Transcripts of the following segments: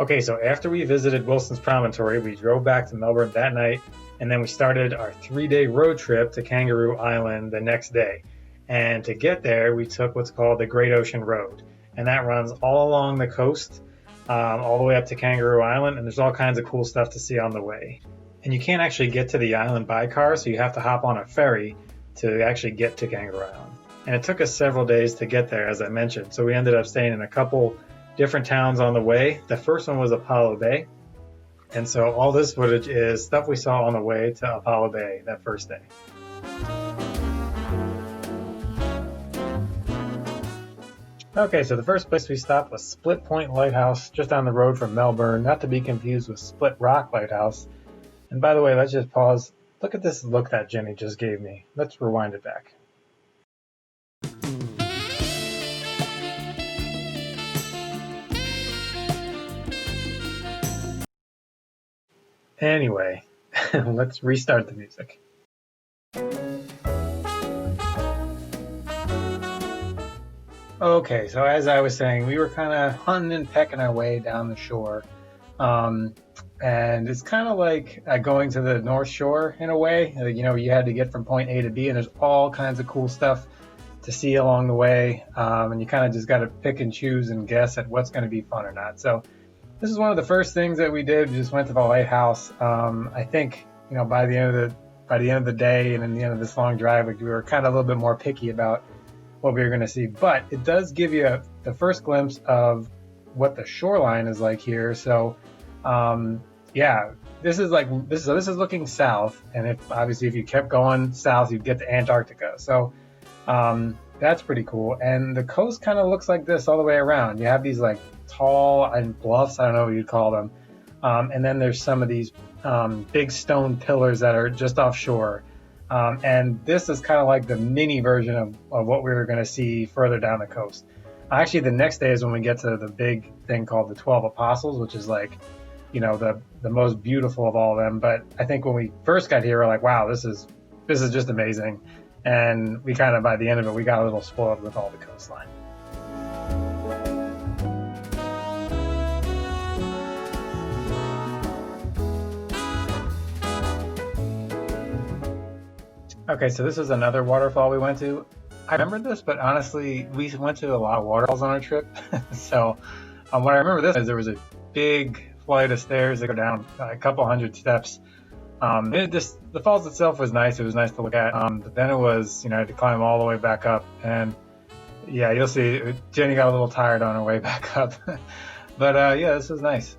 Okay, so after we visited Wilson's Promontory, we drove back to Melbourne that night, and then we started our 3-day road trip to Kangaroo Island the next day. And to get there, we took what's called the Great Ocean Road, and that runs all along the coast, all the way up to Kangaroo Island, and there's all kinds of cool stuff to see on the way. And you can't actually get to the island by car, so you have to hop on a ferry to actually get to Kangaroo Island. And it took us several days to get there, as I mentioned, so we ended up staying in a couple different towns on the way. The first one was Apollo Bay. And so all this footage is stuff we saw on the way to Apollo Bay that first day. Okay, so the first place we stopped was Split Point Lighthouse, just down the road from Melbourne, not to be confused with Split Rock Lighthouse. And by the way, let's just pause. Look at this look that Jenny just gave me. Let's rewind it back. Anyway, let's restart the music. Okay, so as I was saying, we were kind of hunting and pecking our way down the shore. And it's kind of like going to the North Shore in a way. You had to get from point A to B, and there's all kinds of cool stuff to see along the way. And you kind of just got to pick and choose and guess at what's going to be fun or not. So this is one of the first things that we did. We just went to the lighthouse. I think, by the end of the day and in the end of this long drive, we were kind of a little bit more picky about what we were going to see. But it does give you the first glimpse of what the shoreline is like here. So, this is looking south, and if you kept going south, you'd get to Antarctica. So, that's pretty cool. And the coast kind of looks like this all the way around. You have these like tall and bluffs, I don't know what you'd call them. And then there's some of these big stone pillars that are just offshore. And this is kind of like the mini version of what we were going to see further down the coast. Actually, the next day is when we get to the big thing called the 12 Apostles, which is like, the most beautiful of all of them. But I think when we first got here, we're like, wow, this is just amazing. And we kind of, by the end of it, we got a little spoiled with all the coastline. Okay, so this is another waterfall we went to. I remember this, but honestly, we went to a lot of waterfalls on our trip. So what I remember this is there was a big flight of stairs that go down a couple hundred steps. The falls itself was nice. It was nice to look at. But then it was, I had to climb all the way back up. And yeah, you'll see Jenny got a little tired on her way back up. But this was nice.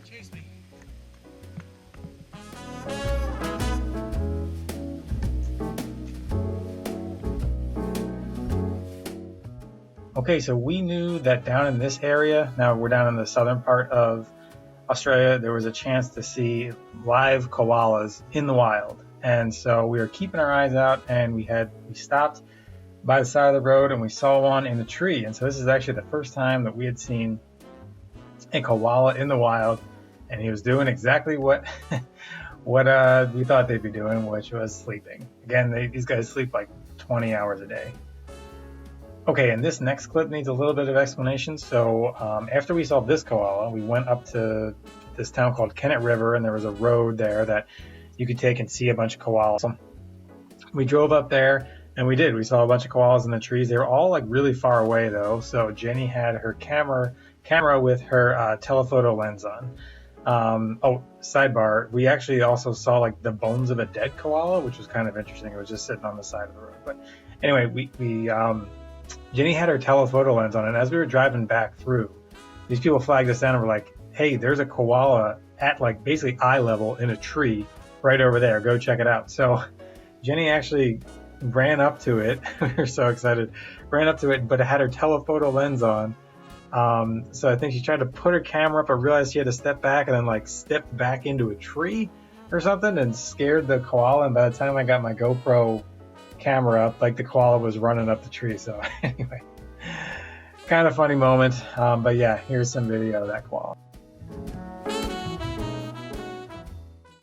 Chase me. Okay, so we knew that down in this area, now we're down in the southern part of Australia, there was a chance to see live koalas in the wild. And so we were keeping our eyes out, and we stopped by the side of the road and we saw one in a tree. And so this is actually the first time that we had seen a koala in the wild, and he was doing exactly what we thought they'd be doing, which was sleeping. Again, these guys sleep like 20 hours a day. Okay, and this next clip needs a little bit of explanation. So after we saw this koala, we went up to this town called Kennett River, and there was a road there that you could take and see a bunch of koalas. So we drove up there, and we did. We saw a bunch of koalas in the trees. They were all like really far away though. So Jenny had her camera with her telephoto lens on. Oh, sidebar, we actually also saw like the bones of a dead koala, which was kind of interesting. It was just sitting on the side of the road. But anyway, Jenny had her telephoto lens on, and as we were driving back through, these people flagged us down and were like, hey, there's a koala at like basically eye level in a tree right over there. Go check it out. So Jenny actually ran up to it. We were so excited. Ran up to it, but it had her telephoto lens on. So I think she tried to put her camera up, but realized she had to step back and then like stepped back into a tree or something and scared the koala. And by the time I got my GoPro camera up, like the koala was running up the tree. So anyway, kind of funny moment. But yeah, here's some video of that koala.